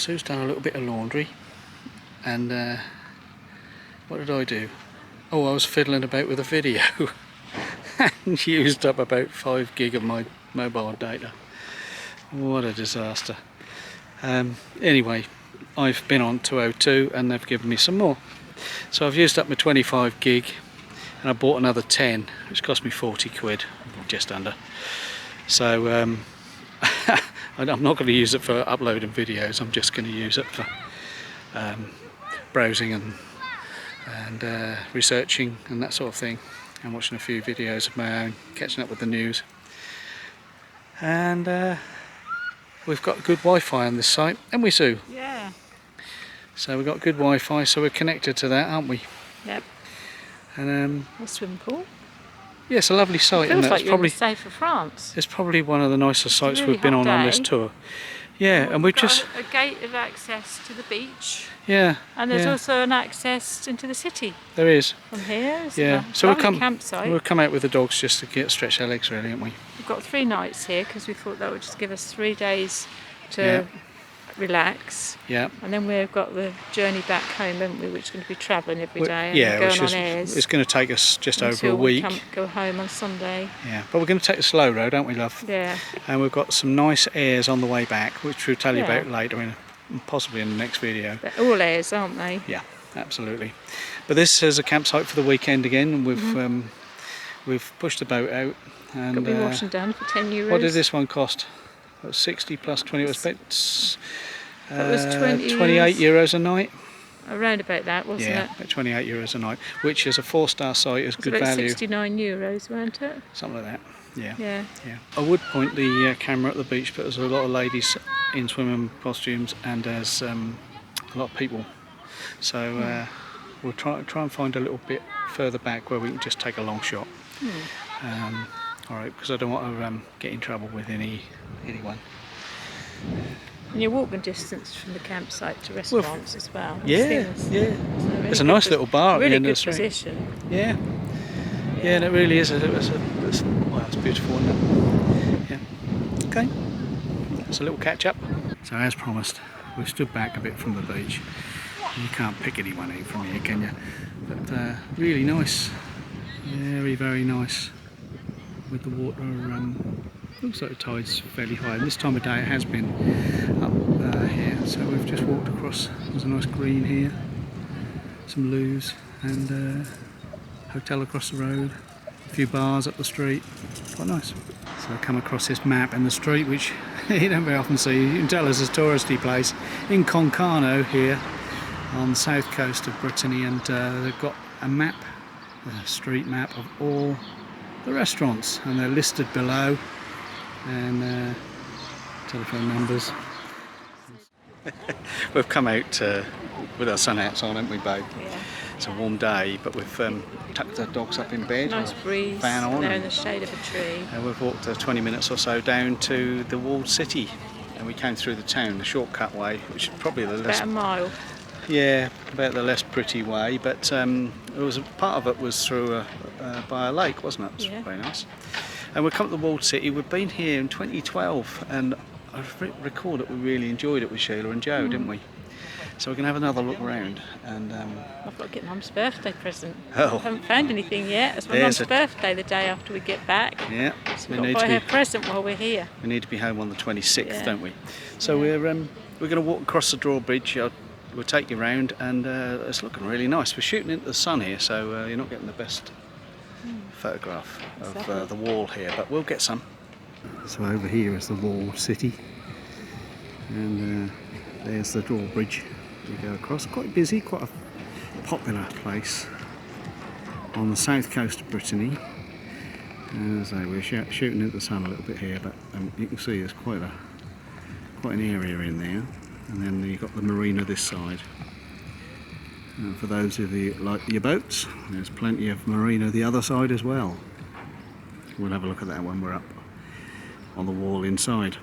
Sue's done a little bit of laundry, and what did I do? Oh, I was fiddling about with a video and used up about 5 gig of my mobile data. What a disaster. Anyway, I've been on to O2 and they've given me some more. So I've used up my 25 gig and I bought another 10, which cost me 40 quid, just under. So I'm not going to use it for uploading videos, I'm just going to use it for browsing and researching and that sort of thing, and watching a few videos of my own, catching up with the news. And we've got good Wi-Fi on this site, haven't we, Sue? Yeah. So we've got good Wi-Fi, so we're connected to that, aren't we? Yep. And a swimming pool. Yeah, it's a lovely site, It feels isn't it? like It's you're probably safe for France. It's probably one of the nicer sites really we've been hot on this day. tour. Yeah, and we've got just a gate of access to the beach. yeah, And there's yeah, also an access into the city there is. from here. It's Yeah, a so lovely campsite. we'll come out with the dogs just to get stretch their legs, really, haven't we? We've got 3 nights here because we thought that would just give us 3 days to Yeah. relax. Yeah. And then we've got the journey back home, haven't we, which is going to be travelling every day and Yeah, going on airs. it's going to take us just over until a week. we go home on Sunday. Yeah, but we're going to take the slow road, aren't we, love? Yeah. And we've got some nice airs on the way back, which we'll tell you Yeah. about later, possibly in the next video. They're all airs, aren't they? Yeah, absolutely. But this is a campsite for the weekend again, and we've pushed the boat out. And Got to be washed and done for €10. what did this one cost? It was 60 plus 20. It was about That was 20 28 euros a night. Around about that, wasn't Yeah, it? about 28 euros a night, which is a 4-star site, is It was good about value. €69, weren't it? Something like that. Yeah. Yeah. Yeah. I would point the camera at the beach, but there's a lot of ladies in swimming costumes, and there's a lot of people. So we'll try and find a little bit further back where we can just take a long shot. All right, because I don't want to get in trouble with anyone. And you're walking distance from the campsite to restaurants as well. Yeah, yeah. Really It's a nice little bar at really the end of good the street. position. Yeah. Yeah, and it really is. It's beautiful, isn't it? Yeah. Okay. It's a little catch up. So as promised, we've stood back a bit from the beach. You can't pick anyone out from here, can you? But really nice. Very, very nice. With the water, looks like the tide's fairly high. And this time of day it has been up here. So we've just walked across. There's a nice green here. Some loos and hotel across the road, a few bars up the street, quite nice. So I come across this map in the street, which you don't very often see. You can tell it's a touristy place in Concarneau here on the south coast of Brittany, and they've got a map, a street map of all the restaurants, and they're listed below, and telephone numbers. We've come out with our sun hats on, haven't we, babe? Yeah. It's a warm day, but we've tucked the dogs up in bed. Nice breeze. Fan on. They're in the shade of a tree. And we've walked 20 minutes or so down to the walled city, and we came through the town, the shortcut way, which is probably the less. About a mile. Yeah, about the less pretty way, but it was part of it was through by a lake, wasn't it? It was very nice. And we've come to the walled city. We've been here in 2012, and I recall that we really enjoyed it with Sheila and Joe, didn't we? So we're going to have another look around, and I've got to get Mum's birthday present. Oh. I haven't found anything yet. It's my Mum's birthday the day after we get back. Yeah, So we've got to buy her present while we're here. We need to be home on the 26th, Yeah. don't we? So we're going to walk across the drawbridge. We'll take you round, and it's looking really nice. We're shooting into the sun here, so you're not getting the best photograph of the wall here, but we'll get some. So over here is the walled city, and there's the drawbridge. We go across. Quite busy, quite a popular place on the south coast of Brittany. As I say, we're shooting into the sun a little bit here, but you can see there's quite an area in there. And then you've got the marina this side. And for those of you that like your boats, there's plenty of marina the other side as well. We'll have a look at that when we're up on the wall inside.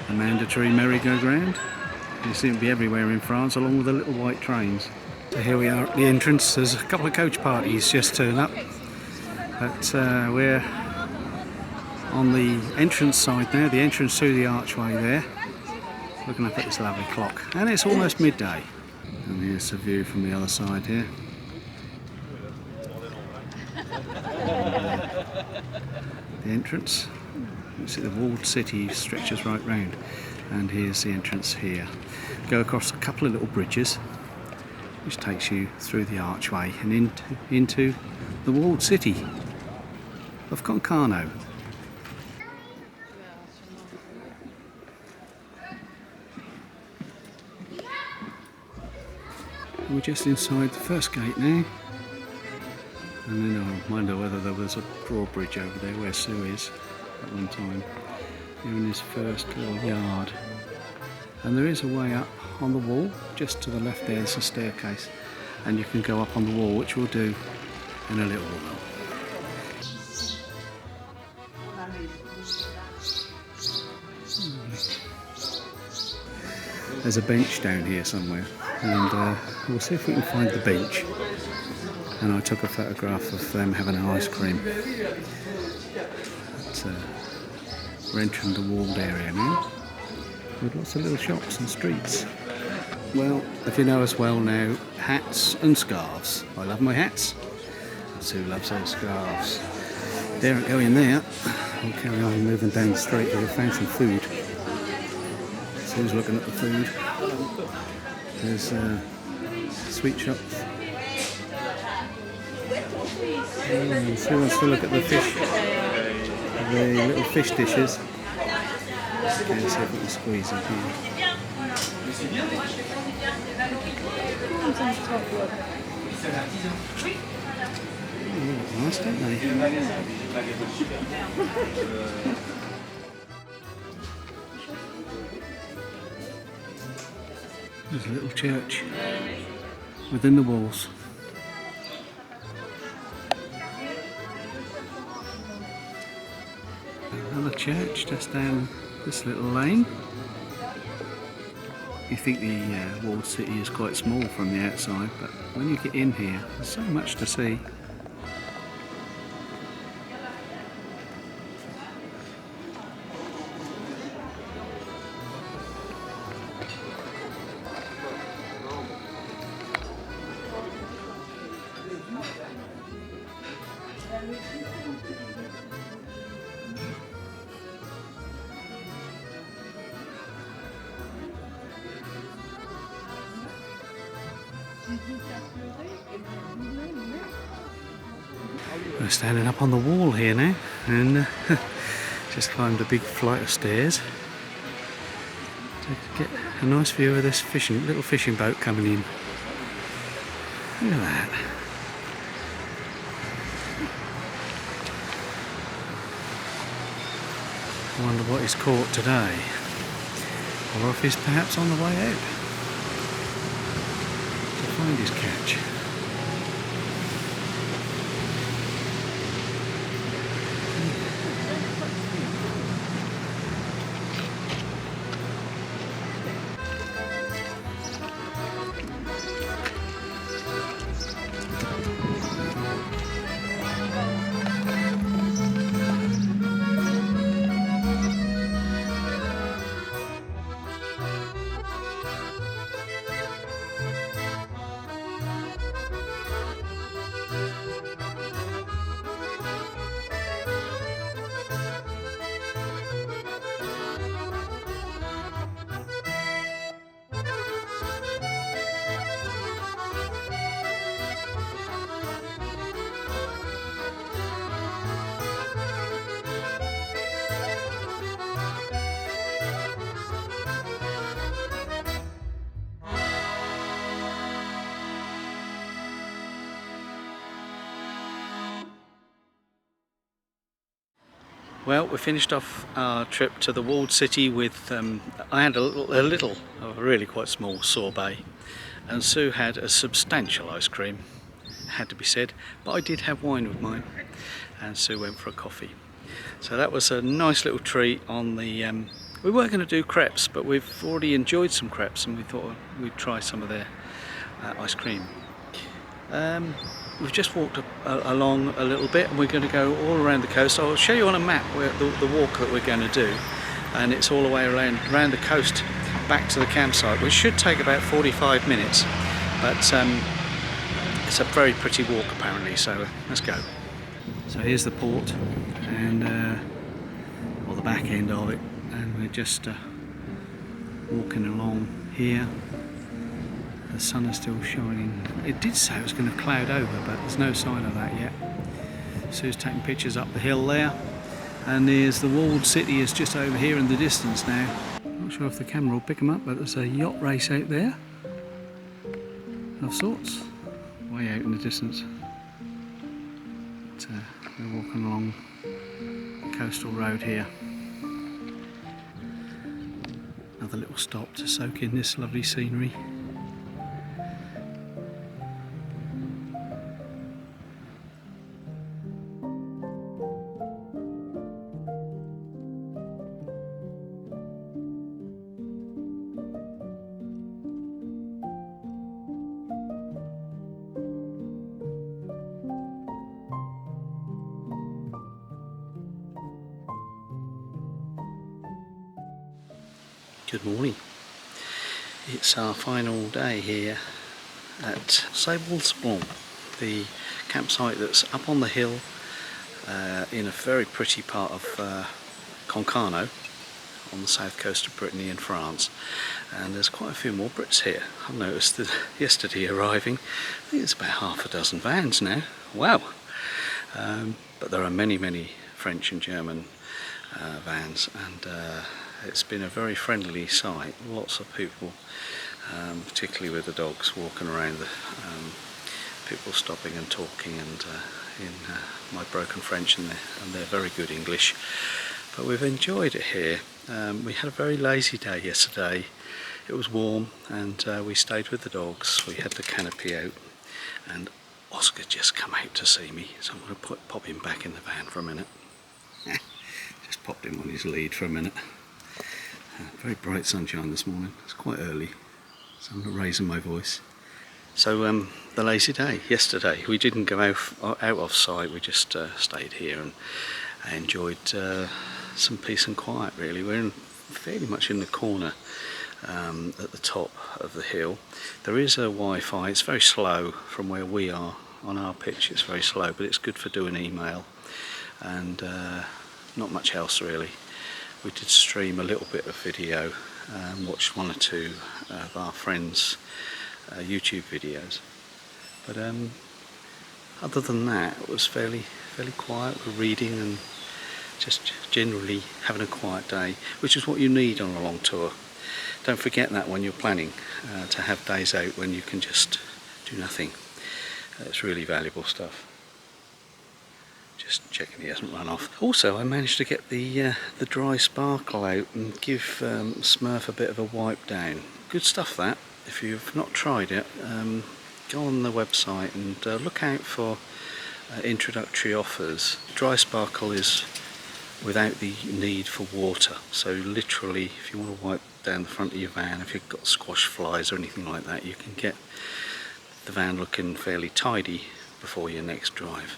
A mandatory merry-go-round. You seem to be everywhere in France, along with the little white trains. So here we are at the entrance. There's a couple of coach parties just turned up, but we're on the entrance side now, the entrance through the archway there. looking up at this lovely clock, and it's almost midday. And here's the view from the other side here. The entrance. You see the walled city stretches right round, and here's the entrance here. Go across a couple of little bridges, which takes you through the archway and into the walled city of Concarneau. We're just inside the first gate now, and then I wonder whether there was a drawbridge over there where Sue is at one time. You're in this first little yard, and there is a way up on the wall. Just to the left there's a staircase, and you can go up on the wall, which we'll do in a little while. There's a bench down here somewhere, and we'll see if we can find the bench. And I took a photograph of them having an ice cream. We're entering the walled area now, with lots of little shops and streets. Well, if you know us well now, hats and scarves. I love my hats. Sue loves those scarves. Daren't go in there. We'll carry on moving down the street. We'll find some food. Sue's looking at the food. There's sweet shops. Sue wants to look at the fish, the little fish dishes. Okay, see if we can squeeze in here. They look nice, don't they? There's a little church within the walls. Another church just down this little lane. You think the walled city is quite small from the outside, but when you get in here, there's so much to see. We're standing up on the wall here now, and just climbed a big flight of stairs to get a nice view of this little fishing boat coming in. Look at that. I wonder what he's caught today, or if he's perhaps on the way out to find his catch. Well, we finished off our trip to the walled city with, I had a really quite small sorbet, and Sue had a substantial ice cream, had to be said, but I did have wine with mine, and Sue went for a coffee. So that was a nice little treat on the, we weren't going to do crepes, but we've already enjoyed some crepes, and we thought we'd try some of their ice cream. We've just walked along a little bit, and we're going to go all around the coast. I'll show you on a map where the walk that we're going to do, and it's all the way around the coast back to the campsite, which should take about 45 minutes, but it's a very pretty walk apparently, so let's go. So here's the port, and or the back end of it, and we're just walking along here. The sun is still shining. It did say it was going to cloud over, but there's no sign of that yet. Sue's taking pictures up the hill there, and there's the walled city is just over here in the distance now. Not sure if the camera will pick them up, but there's a yacht race out there of sorts, way out in the distance. But, we're walking along the coastal road here. Another little stop to soak in this lovely scenery. Good morning. It's our final day here at Sables, the campsite that's up on the hill in a very pretty part of Concarneau on the south coast of Brittany in France, and there's quite a few more Brits here. I've noticed that yesterday arriving, I think it's about half a dozen vans now. Wow! But there are many French and German vans, and it's been a very friendly sight. Lots of people, particularly with the dogs, walking around, people stopping and talking, and in my broken French and their very good English. But we've enjoyed it here. We had a very lazy day yesterday. It was warm, and we stayed with the dogs. We had the canopy out, and Oscar just come out to see me, so I'm going to pop him back in the van for a minute. Just popped him on his lead for a minute. Very bright sunshine this morning. It's quite early, so I'm not raising my voice. So the lazy day yesterday, we didn't go out off site. We just stayed here and enjoyed some peace and quiet. Really, we're fairly much in the corner at the top of the hill. There is a Wi-Fi. It's very slow from where we are on our pitch. It's very slow, but it's good for doing email, and not much else really. We did stream a little bit of video and watched one or two of our friends' YouTube videos, but other than that it was fairly quiet. We're reading and just generally having a quiet day, which is what you need on a long tour. Don't forget that when you're planning to have days out when you can just do nothing. It's really valuable stuff. Just checking he hasn't run off. Also, I managed to get the dry sparkle out and give Smurf a bit of a wipe down. Good stuff that. If you've not tried it, go on the website and look out for introductory offers. Dry sparkle is without the need for water, so literally if you want to wipe down the front of your van, if you've got squash flies or anything like that, you can get the van looking fairly tidy before your next drive.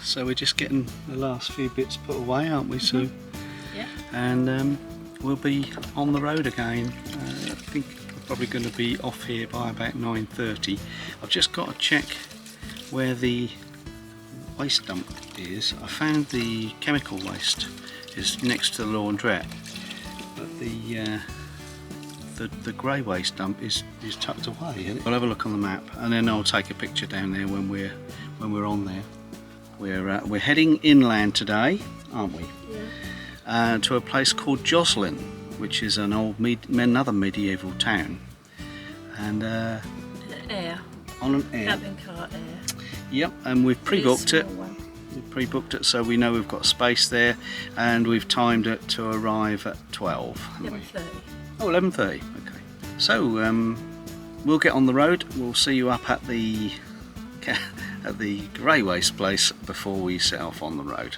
So we're just getting the last few bits put away, aren't we, Sue? Yeah. And we'll be on the road again. I think we're probably going to be off here by about 9:30. I've just got to check where the waste dump is. I found the chemical waste is next to the laundrette, but the grey waste dump is tucked away. I'll have a look on the map, and then I'll take a picture down there when we're on there. We're heading inland today, aren't we? Yeah. To a place called Josseiln, which is an another medieval town. and Air. on an air. Camping car air. Yep, and we've pre-booked it. Small one. We've pre-booked it, so we know we've got space there, and we've timed it to arrive at 12. 11:30. Oh, 11:30. Okay. So we'll get on the road. We'll see you up at the grey waste place before we set off on the road.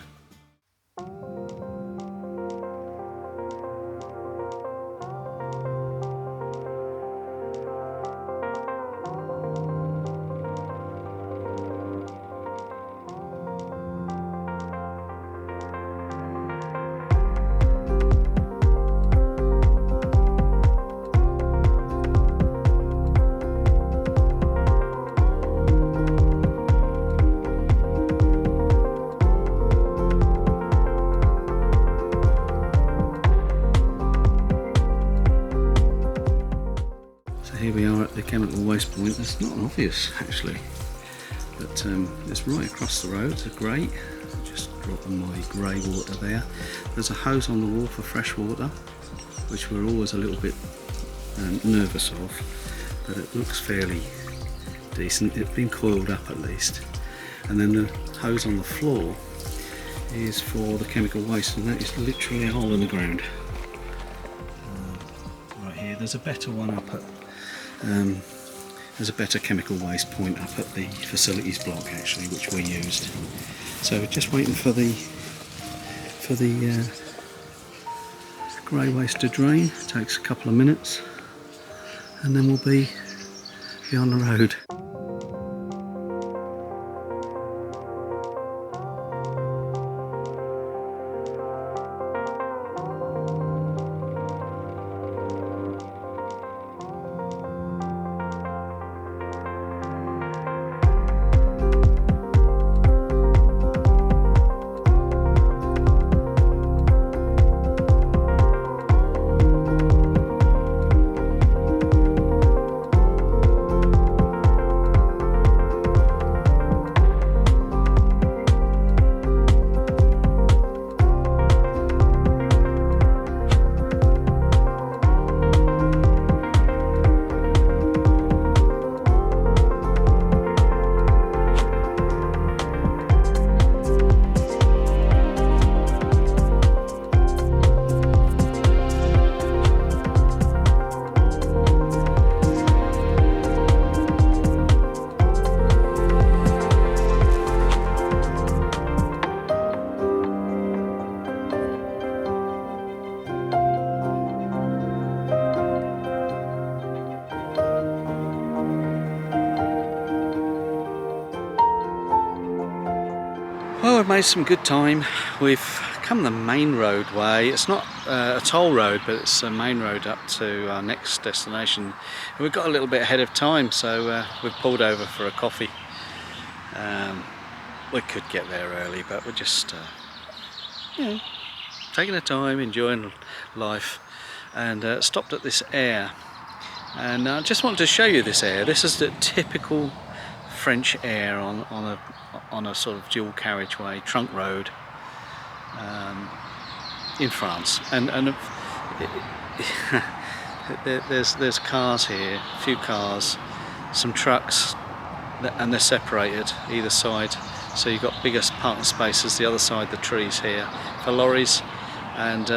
Here we are at the chemical waste point. It's not obvious actually, but it's right across the road. It's a grate. Just dropping my grey water there. There's a hose on the wall for fresh water, which we're always a little bit nervous of, but it looks fairly decent. It's been coiled up at least. And then the hose on the floor is for the chemical waste, and that is literally a hole in the ground. Right here, there's a better one up at there's a better chemical waste point up at the facilities block actually, which we used. So we're just waiting for the grey waste to drain. It takes a couple of minutes, and then we'll be on the road. Well, we've made some good time. We've come the main roadway. It's not a toll road, but it's a main road up to our next destination. And we've got a little bit ahead of time, so we've pulled over for a coffee. We could get there early, but we're just taking our time, enjoying life, and stopped at this air. And I just wanted to show you this air. This is the typical French air on a sort of dual carriageway trunk road in France, and there's cars here, a few cars, some trucks, and they're separated either side, so you've got bigger parking spaces the other side, the trees here for lorries, and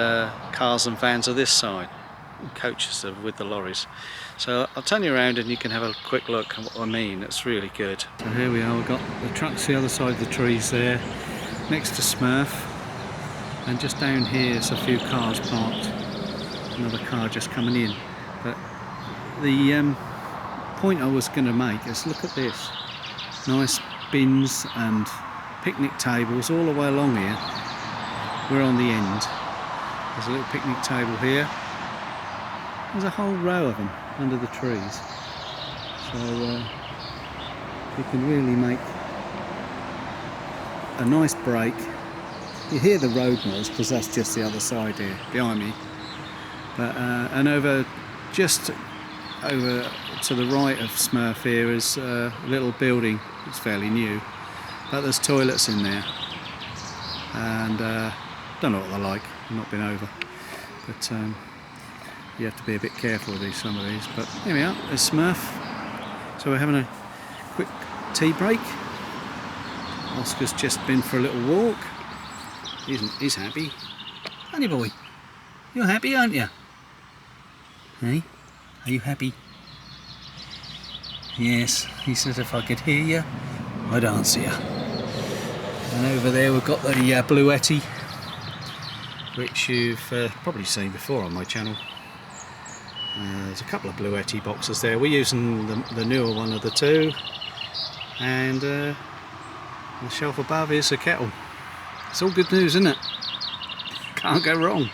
cars and vans are this side, and coaches are with the lorries. So I'll turn you around and you can have a quick look at what I mean. It's really good. So here we are, we've got the trucks the other side of the trees there, next to Smurf, and just down here is a few cars parked, another car just coming in. But the point I was going to make is, look at this, nice bins and picnic tables all the way along here. We're on the end. There's a little picnic table here. There's a whole row of them under the trees, so you can really make a nice break. You hear the road noise because that's just the other side here behind me, but and just over to the right of Smurf here is a little building. It's fairly new, but there's toilets in there, and don't know what they're like, I've not been over, but you have to be a bit careful with some of these. But here we are, there's Smurf. So we're having a quick tea break. Oscar's just been for a little walk. He's happy. Honey boy, you're happy, aren't you? Hey, are you happy? Yes, he said if I could hear you, I'd answer you. And over there we've got the Bluetti, which you've probably seen before on my channel. There's a couple of Bluetti boxes there. We're using the newer one of the two, and the shelf above is a kettle. It's all good news, isn't it? Can't go wrong.